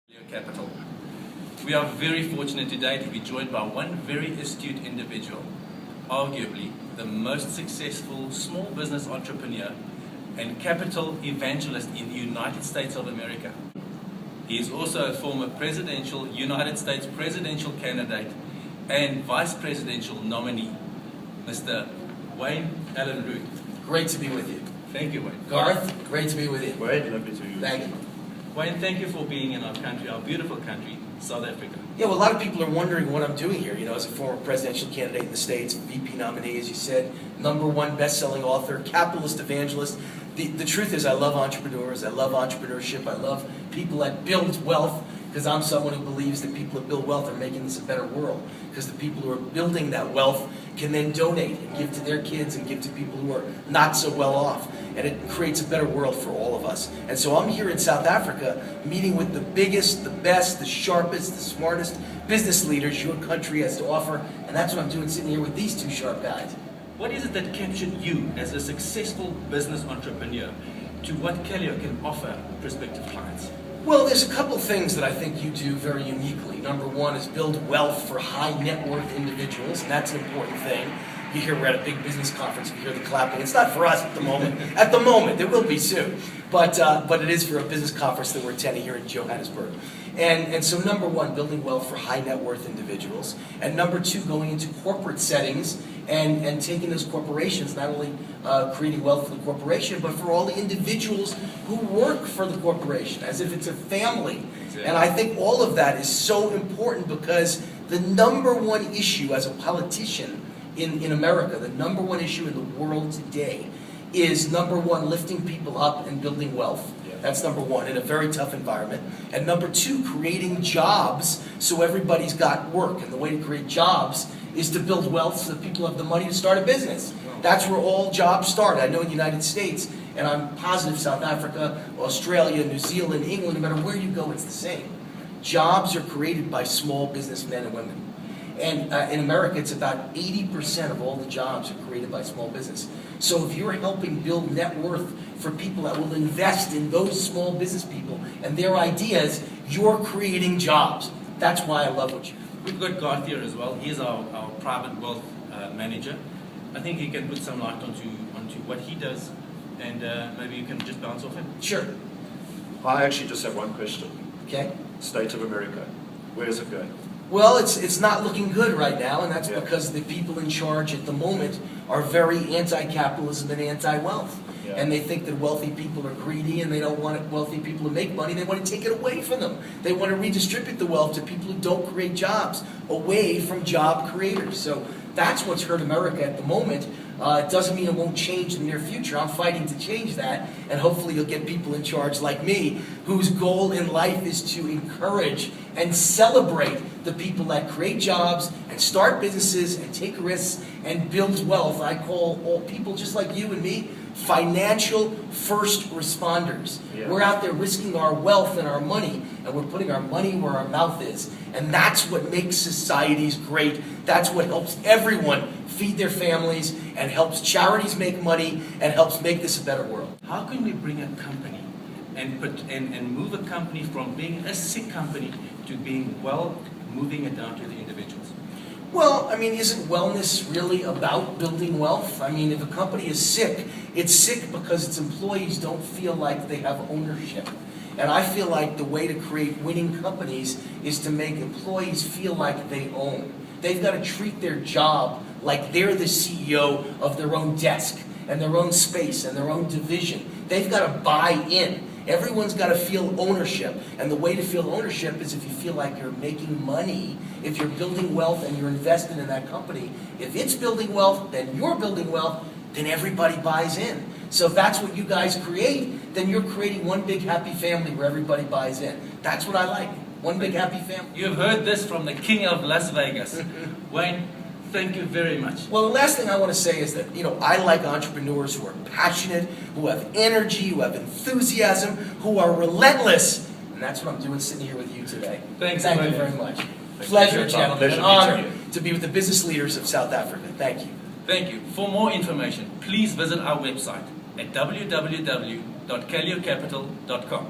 CaleoCapital. We are very fortunate today to be joined by one very astute individual, arguably the most successful small business entrepreneur and capital evangelist in the United States of America. He is also a former United States presidential candidate and vice presidential nominee, Mr. Allyn Root. Great to be with you. Thank you, Wayne. Garth, great to be with you. Wayne, lovely to meet you. Thank you. Wayne, thank you for being in our country, our beautiful country, South Africa. Yeah, well, a lot of people are wondering what I'm doing here. You know, as a former presidential candidate in the States, VP nominee, as you said, #1 best-selling author, capitalist evangelist. The truth is, I love entrepreneurs. I love entrepreneurship. I love people that build wealth, because I'm someone who believes that people that build wealth are making this a better world. Because the people who are building that wealth can then donate and give to their kids and give to people who are not so well off. And it creates a better world for all of us. And so I'm here in South Africa meeting with the biggest, the best, the sharpest, the smartest business leaders your country has to offer. And that's what I'm doing sitting here with these two sharp guys. What is it that captured you as a successful business entrepreneur to what Caleo can offer prospective clients? Well, there's a couple things that I think you do very uniquely. #1 is build wealth for high net worth individuals, and that's an important thing. You hear we're at a big business conference, you hear the clapping. It's not for us at the moment. At the moment, it will be soon. But it is for a business conference that we're attending here in Johannesburg. And so #1, building wealth for high net worth individuals. And #2, going into corporate settings and taking those corporations, not only creating wealth for the corporation, but for all the individuals who work for the corporation, as if it's a family. And I think all of that is so important, because the #1 issue as a politician in America, the #1 issue in the world today, is #1, lifting people up and building wealth. That's #1 in a very tough environment. And #2, creating jobs so everybody's got work. And the way to create jobs is to build wealth so that people have the money to start a business. That's where all jobs start. I know in the United States, and I'm positive South Africa, Australia, New Zealand, England, no matter where you go, it's the same. Jobs are created by small businessmen and women. And in America, it's about 80% of all the jobs are created by small business. So if you're helping build net worth for people that will invest in those small business people and their ideas, you're creating jobs. That's why I love what you do. We've got Garth here as well. He's our private wealth manager. I think he can put some light onto what he does, and maybe you can just bounce off him. Sure. I actually just have one question. Okay. State of America, where is it going? Well, it's not looking good right now, and that's Yeah. because the people in charge at the moment are very anti-capitalism and anti-wealth. Yeah. And they think that wealthy people are greedy, and they don't want wealthy people to make money. They want to take it away from them. They want to redistribute the wealth to people who don't create jobs, away from job creators. So that's what's hurt America at the moment. It doesn't mean it won't change in the near future. I'm fighting to change that, and hopefully you'll get people in charge like me, whose goal in life is to encourage and celebrate the people that create jobs and start businesses and take risks and build wealth. I call all people just like you and me financial first responders. Yeah. We're out there risking our wealth and our money, and we're putting our money where our mouth is. And that's what makes societies great. That's what helps everyone feed their families, and helps charities make money, and helps make this a better world. How can we bring a company and move a company from being a sick company to being well, moving it down to the individuals? Well, I mean, isn't wellness really about building wealth? I mean, if a company is sick, it's sick because its employees don't feel like they have ownership. And I feel like the way to create winning companies is to make employees feel like they own. They've got to treat their job like they're the CEO of their own desk and their own space and their own division. They've got to buy in. Everyone's got to feel ownership. And the way to feel ownership is if you feel like you're making money, if you're building wealth and you're invested in that company. If it's building wealth, then you're building wealth, then everybody buys in. So if that's what you guys create, then you're creating one big happy family where everybody buys in. That's what I like. One big happy family. You've heard this from the king of Las Vegas. Wayne, thank you very much. Well, the last thing I want to say is that, I like entrepreneurs who are passionate, who have energy, who have enthusiasm, who are relentless. And that's what I'm doing sitting here with you today. Thank you very much. Pleasure, gentlemen. Pleasure An honor meeting to be with the business leaders of South Africa. Thank you. Thank you. For more information, please visit our website at www.CaleoCapital.com.